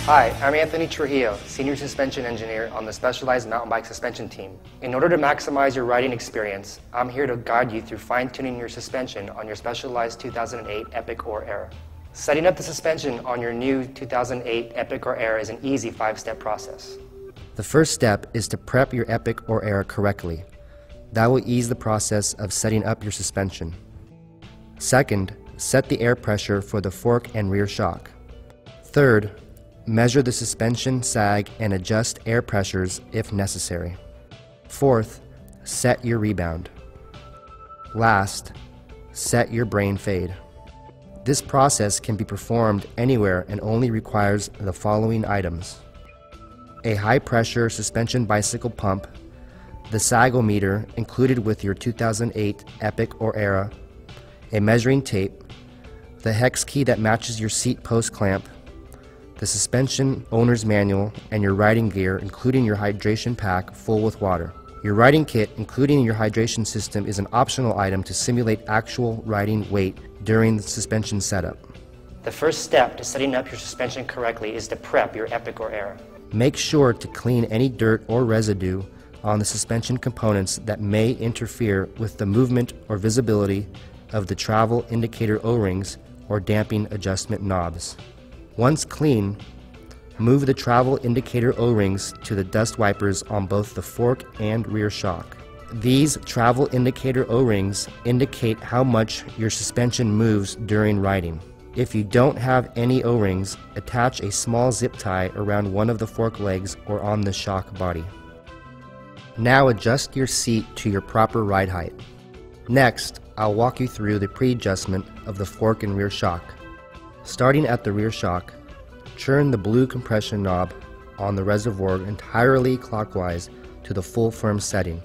Hi, I'm Anthony Trujillo, Senior Suspension Engineer on the Specialized Mountain Bike Suspension team. In order to maximize your riding experience, I'm here to guide you through fine-tuning your suspension on your Specialized 2008 Epic or Era. Setting up the suspension on your new 2008 Epic or Era is an easy 5-step process. The first step is to prep your Epic or Era correctly. That will ease the process of setting up your suspension. Second, set the air pressure for the fork and rear shock. Third, measure the suspension sag and adjust air pressures if necessary. Fourth, set your rebound. Last, set your brain fade. This process can be performed anywhere and only requires the following items: a high-pressure suspension bicycle pump, the sagometer included with your 2008 Epic or Era, a measuring tape, the hex key that matches your seat post clamp, the suspension owner's manual, and your riding gear, including your hydration pack full with water. Your riding kit, including your hydration system, is an optional item to simulate actual riding weight during the suspension setup. The first step to setting up your suspension correctly is to prep your Epic or Era. Make sure to clean any dirt or residue on the suspension components that may interfere with the movement or visibility of the travel indicator O-rings or damping adjustment knobs. Once clean, move the travel indicator O-rings to the dust wipers on both the fork and rear shock. These travel indicator O-rings indicate how much your suspension moves during riding. If you don't have any O-rings, attach a small zip tie around one of the fork legs or on the shock body. Now adjust your seat to your proper ride height. Next, I'll walk you through the pre-adjustment of the fork and rear shock. Starting at the rear shock, turn the blue compression knob on the reservoir entirely clockwise to the full firm setting.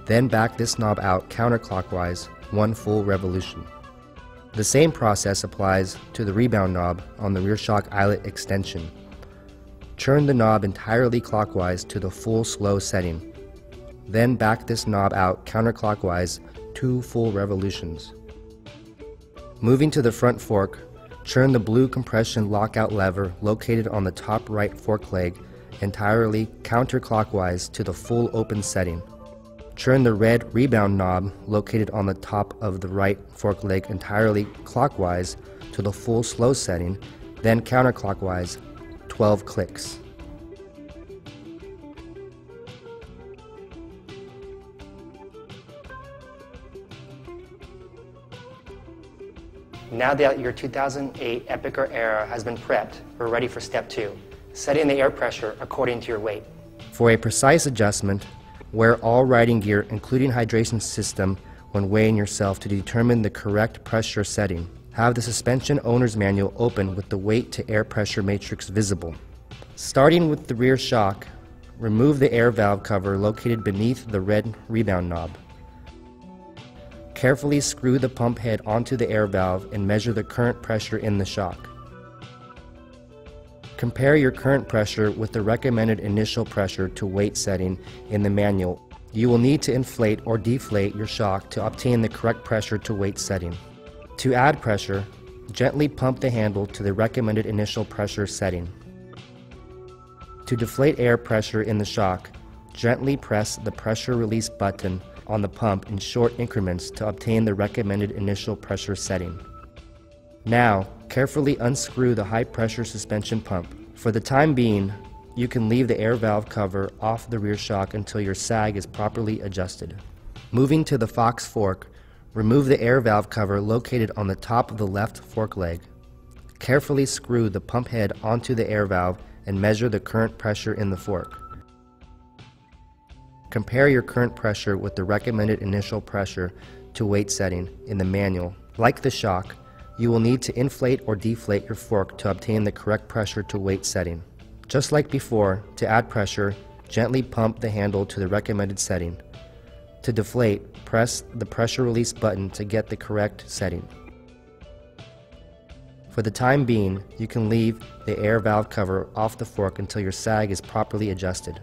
Then back this knob out counterclockwise 1 full revolution. The same process applies to the rebound knob on the rear shock eyelet extension. Turn the knob entirely clockwise to the full slow setting. Then back this knob out counterclockwise 2 full revolutions. Moving to the front fork, turn the blue compression lockout lever located on the top right fork leg entirely counterclockwise to the full open setting. Turn the red rebound knob located on the top of the right fork leg entirely clockwise to the full slow setting, then counterclockwise 12 clicks. Now that your 2008 Epic or Era has been prepped, we're ready for step 2, setting the air pressure according to your weight. For a precise adjustment, wear all riding gear including hydration system when weighing yourself to determine the correct pressure setting. Have the suspension owner's manual open with the weight to air pressure matrix visible. Starting with the rear shock, remove the air valve cover located beneath the red rebound knob. Carefully screw the pump head onto the air valve and measure the current pressure in the shock. Compare your current pressure with the recommended initial pressure to weight setting in the manual. You will need to inflate or deflate your shock to obtain the correct pressure to weight setting. To add pressure, gently pump the handle to the recommended initial pressure setting. To deflate air pressure in the shock, gently press the pressure release button on the pump in short increments to obtain the recommended initial pressure setting. Now, carefully unscrew the high-pressure suspension pump. For the time being, you can leave the air valve cover off the rear shock until your sag is properly adjusted. Moving to the Fox fork, remove the air valve cover located on the top of the left fork leg. Carefully screw the pump head onto the air valve and measure the current pressure in the fork. Compare your current pressure with the recommended initial pressure to weight setting in the manual. Like the shock, you will need to inflate or deflate your fork to obtain the correct pressure to weight setting. Just like before, to add pressure, gently pump the handle to the recommended setting. To deflate, press the pressure release button to get the correct setting. For the time being, you can leave the air valve cover off the fork until your sag is properly adjusted.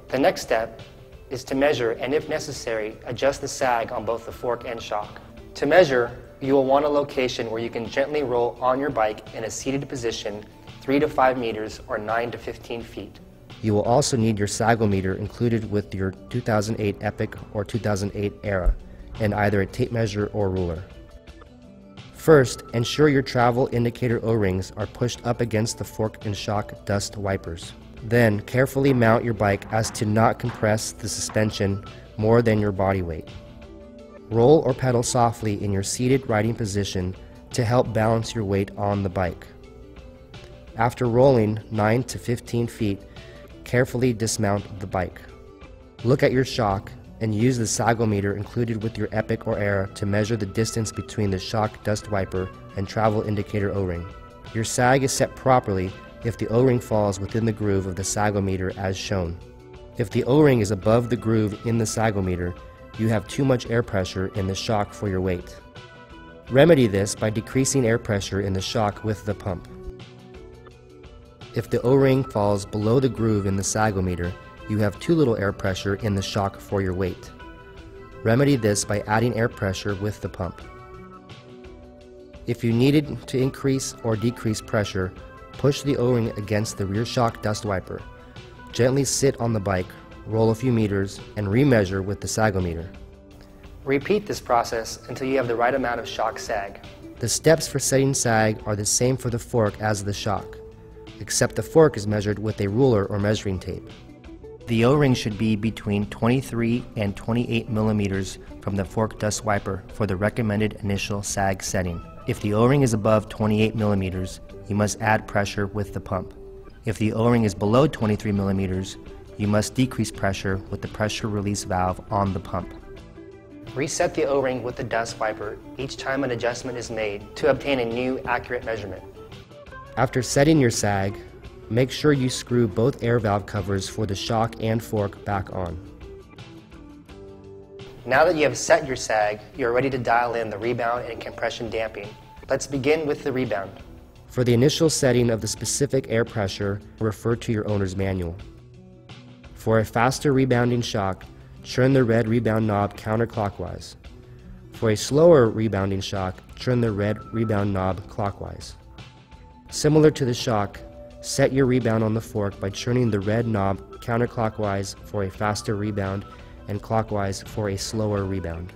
The next step is to measure and, if necessary, adjust the sag on both the fork and shock. To measure, you will want a location where you can gently roll on your bike in a seated position 3 to 5 meters, or 9 to 15 feet. You will also need your sagometer included with your 2008 Epic or 2008 Era, and either a tape measure or ruler. First, ensure your travel indicator O-rings are pushed up against the fork and shock dust wipers. Then, carefully mount your bike as to not compress the suspension more than your body weight. Roll or pedal softly in your seated riding position to help balance your weight on the bike. After rolling 9 to 15 feet, carefully dismount the bike. Look at your shock and use the sagometer included with your Epic or Era to measure the distance between the shock dust wiper and travel indicator O-ring. Your sag is set properly if the O-ring falls within the groove of the sagometer as shown. If the O-ring is above the groove in the sagometer, you have too much air pressure in the shock for your weight. Remedy this by decreasing air pressure in the shock with the pump. If the O-ring falls below the groove in the sagometer, you have too little air pressure in the shock for your weight. Remedy this by adding air pressure with the pump. If you needed to increase or decrease pressure, push the O-ring against the rear shock dust wiper. Gently sit on the bike, roll a few meters, and remeasure with the sagometer. Repeat this process until you have the right amount of shock sag. The steps for setting sag are the same for the fork as the shock, except the fork is measured with a ruler or measuring tape. The O-ring should be between 23 and 28 millimeters from the fork dust wiper for the recommended initial sag setting. If the O-ring is above 28 millimeters, you must add pressure with the pump. If the O-ring is below 23 millimeters, you must decrease pressure with the pressure release valve on the pump. Reset the O-ring with the dust wiper each time an adjustment is made to obtain a new accurate measurement. After setting your sag, make sure you screw both air valve covers for the shock and fork back on. Now that you have set your sag, you are ready to dial in the rebound and compression damping. Let's begin with the rebound. For the initial setting of the specific air pressure, refer to your owner's manual. For a faster rebounding shock, turn the red rebound knob counterclockwise. For a slower rebounding shock, turn the red rebound knob clockwise. Similar to the shock, set your rebound on the fork by turning the red knob counterclockwise for a faster rebound and clockwise for a slower rebound.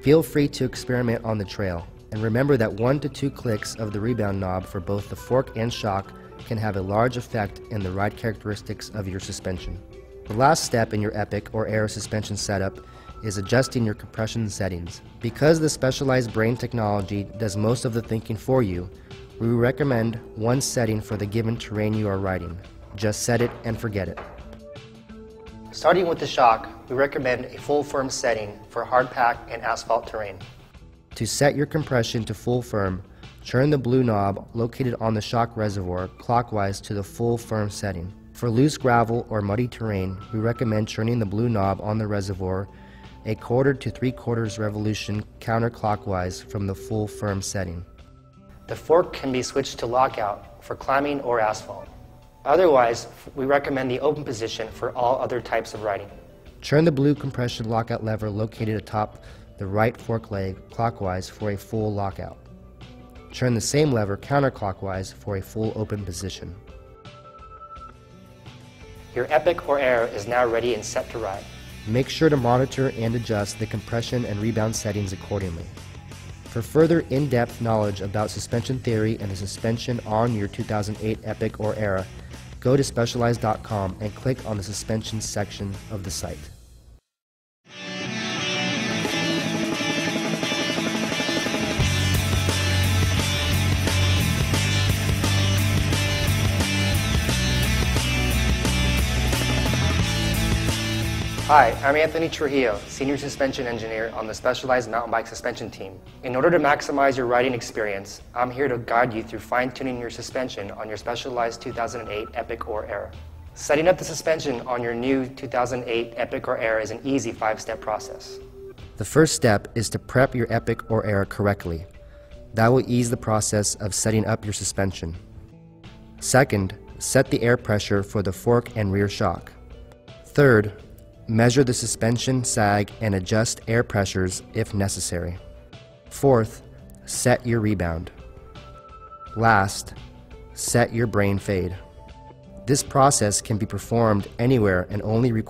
Feel free to experiment on the trail, and remember that 1 to 2 clicks of the rebound knob for both the fork and shock can have a large effect in the ride characteristics of your suspension. The last step in your Epic or Era suspension setup is adjusting your compression settings. Because the Specialized brain technology does most of the thinking for you, we recommend one setting for the given terrain you are riding. Just set it and forget it. Starting with the shock, we recommend a full firm setting for hard pack and asphalt terrain. To set your compression to full firm, turn the blue knob located on the shock reservoir clockwise to the full firm setting. For loose gravel or muddy terrain, we recommend turning the blue knob on the reservoir 1/4 to 3/4 revolution counterclockwise from the full firm setting. The fork can be switched to lockout for climbing or asphalt. Otherwise, we recommend the open position for all other types of riding. Turn the blue compression lockout lever located atop the right fork leg clockwise for a full lockout. Turn the same lever counterclockwise for a full open position. Your Epic or Era is now ready and set to ride. Make sure to monitor and adjust the compression and rebound settings accordingly. For further in-depth knowledge about suspension theory and the suspension on your 2008 Epic or Era, go to Specialized.com and click on the suspension section of the site. Hi, I'm Anthony Trujillo, Senior Suspension Engineer on the Specialized Mountain Bike Suspension Team. In order to maximize your riding experience, I'm here to guide you through fine-tuning your suspension on your Specialized 2008 Epic or Era. Setting up the suspension on your new 2008 Epic or Era is an easy 5-step process. The first step is to prep your Epic or Era correctly. That will ease the process of setting up your suspension. Second, set the air pressure for the fork and rear shock. Third, measure the suspension sag and adjust air pressures if necessary. Fourth, set your rebound. Last, set your brain fade. This process can be performed anywhere and only requires